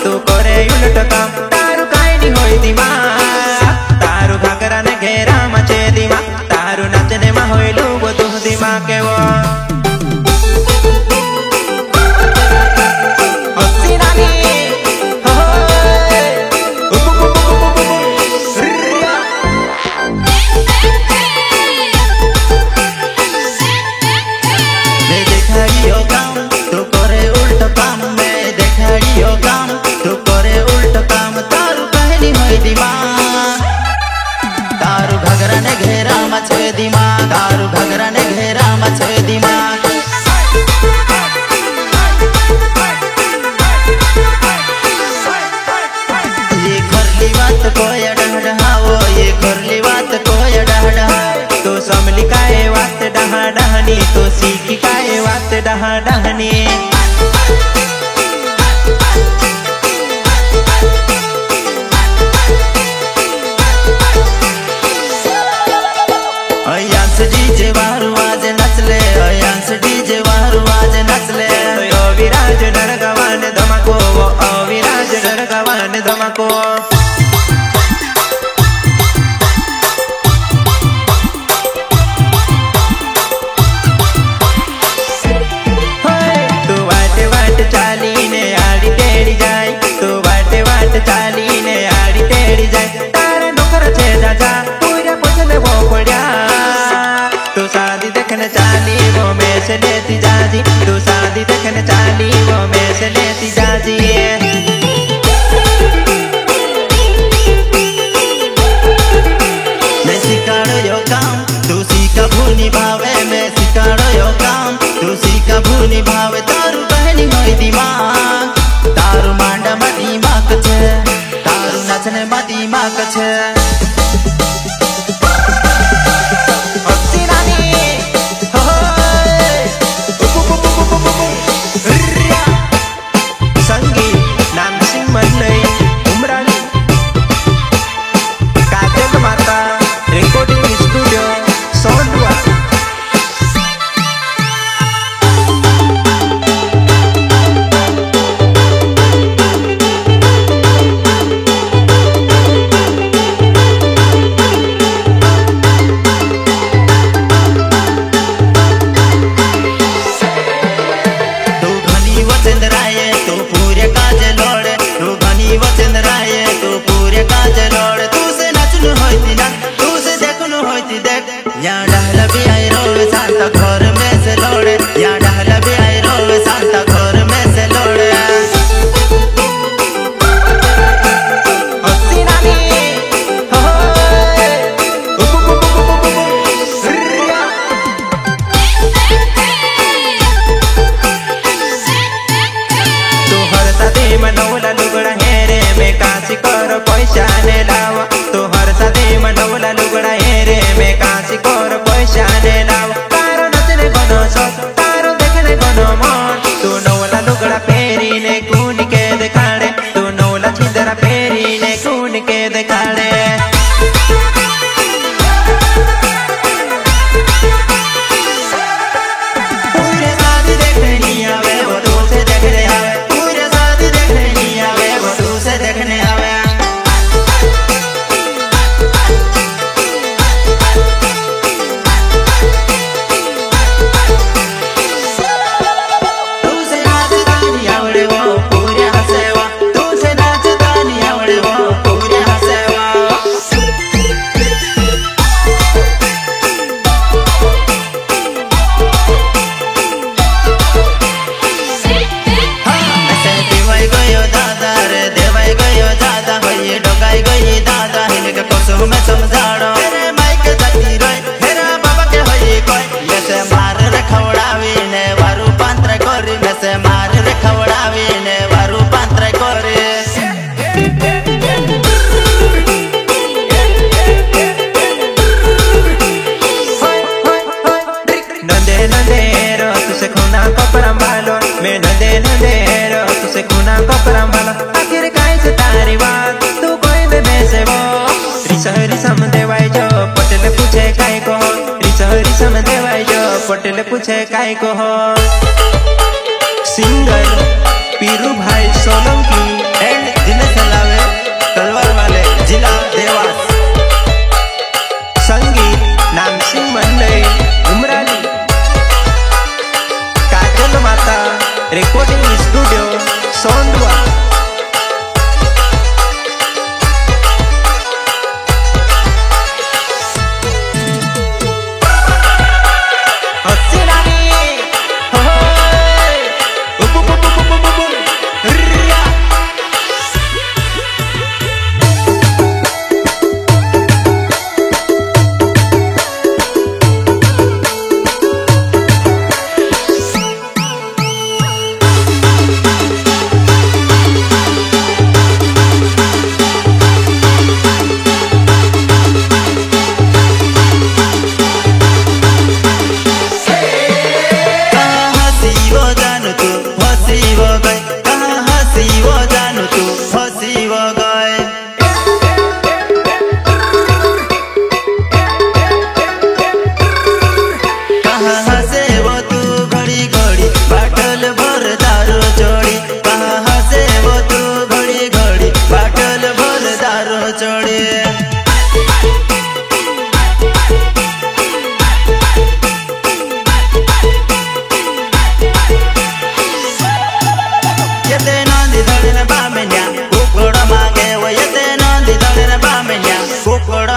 तू करे उलट काम तारू काई नी होई दिमाग तारू घाघरा ने घेरा मचे दिमाग तारू नाचने में होइलू वो तू दिमाग के वो दारू घगरा ने घेरा मचे दिमाग दारू घगरा ने घेरा मचे दिमाग ये घरली बात कोई डहडहाओ ये घरली बात कोई डहडहा तो समली काए बात डहा डहनी तो सीखी काए बात डहा डहनी डीजे वारू आज नचले अयांस डीजे वारू आज नचले अविराज डरगवान धमाको वो अविराज डरगवान धमाको तू वाटे वाट चाली ने आड़ी टेढ़ी जाए तू वाटे वाट चाली ने आड़ी टेढ़ी जाए तारे नौकर छे जा पूरा पछले वो पड़ा तू शादी देखने चाली वो में से लेती जाजी तू शादी देखने चाली वो में से लेती जाजी मैं सिखाड़ो यो काम तू सीखा भूनी भावे मैं सिखाड़ो यो काम तू सीखा भूनी भावे तारू बहनी होई दिमाग तारू मांडा मा दिमाग छे तारू नाचने मा दिमाग छे यहाँ डहला भी आई रोवे सांता घर में से लोड़े यहाँ डहला भी आई रोवे सांता घर में से लोड़े तू हर साथी मनोला लुगड़ा हेरे में काशी कर पैसा ने लावा तू हर साथी मनोला लुगड़ा हेरे में काशी कर पैसा ने लावा तारो नचने बनो सस तारो देखने बनो मन तू नौला लुगड़ा पेरी ने कून के दिखाड़े तू नौला छिंदरा पेरी ने कून के दिखाड़े पूरे शादी देखने आवे वो तू से देखने आवे पूरे शादी देखने आवे वो तू से देखने आवे मैं समझाड़ो मेरे माइक जाती रोय मेरा बाबा के होई कोई जैसे मार रे खवड़ावी ने वारू पांत्र कोरी जैसे मार रे खवड़ावी ने वारू पांत्र कोरी नंदे नंदे रो तुसे खूना को परंभालो मैं नंदे नंदे रो तुसे खूना को परंभालो आखिर काहे से तारी बात तू कोई में से वो रिसहरी समदेवाई जो पटेल पूछे काय को रिसहरी समदेवाई जो पटेल पूछे काय को सिंगर पीरू भाई सोलंकी।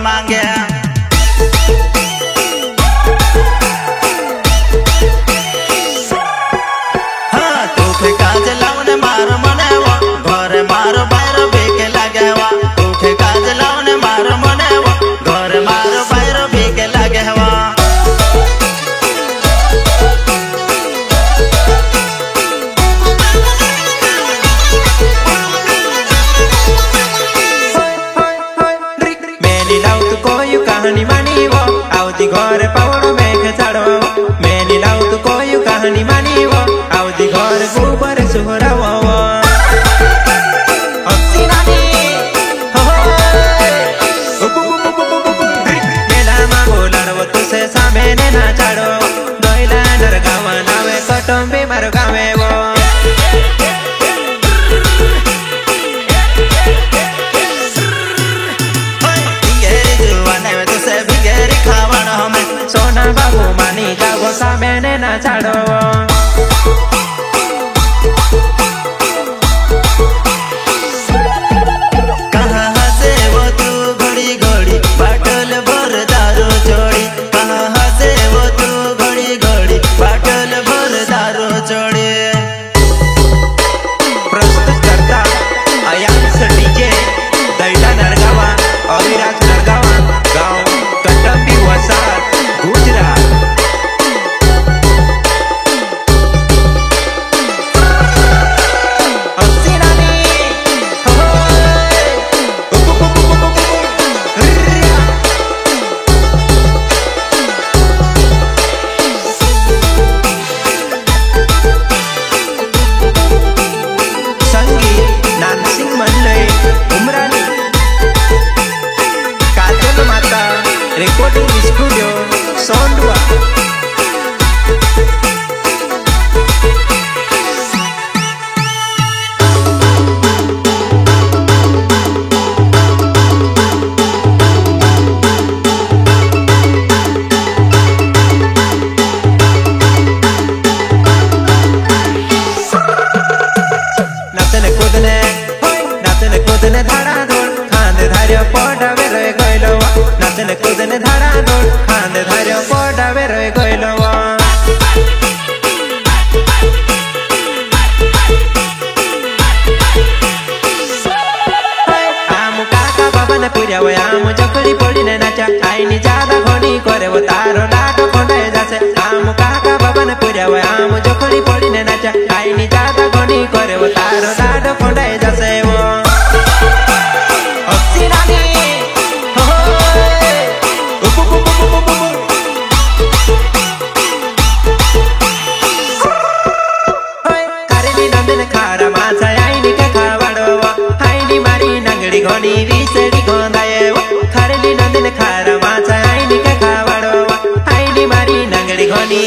मांगे हाँ तोखे काज लावने मार मनेवा घरे मार बाहर बेके लागेवा तोखे काज लावने मार मनेवा घरे मार बाहर बेके लागेवा कहानी मानिव आउदी घर पावड़ मेघ छाड़ो मेली लाउ तू कोई कहानी मानिव आउदी घर गोबर सुहराव मेलामा बोलाड़व तुसे सामे ने ना छाड़ो गैला नर गावा नावे कटम्बे मार गावे वो सोना बाबू मानी जाओ सामे ने ना छाड़ो कहाँ हसे वो तू घड़ी घड़ी बाटल भर दारू चोड़ी कहाँ हसे वो तू घड़ी घड़ी बाटल भर दारू चोड़ी प्रस्तुत करता अयांश डीजे दैला नरगावा अविराज नरगावा गाँव कटम्बी वसाहत गुजरात संगीत नानसिंग मंडई उमरानी काजल माता रिकॉर्डिंग स्टूडियो सोंडवा नाचने कूदने धाड़ा धोड़ खांदे धार्य पड़ावे रोए गइलो नाचने कूदने धाड़ा धोड़ खांदे धार्य पड़ावे रोए गइलो आम काका बाबा ने पूजा वो आम जकड़ी पड़ी ने नाचा आईनी ज्यादा घोड़ी करे वो तारो लाडो खोंडे जासे आम काका बाबा ने पूजा वो आम जकड़ी पड़ी ने नाचा आईनी ज्यादा घोड़ी करे वो तारो लाडो खोंडे जासे वो घोड़ी विसड़ी गोंदाए खरली नंदन खारा माचा आईनी का खावाड़ो आईनी मारी नंगड़ी घोड़ी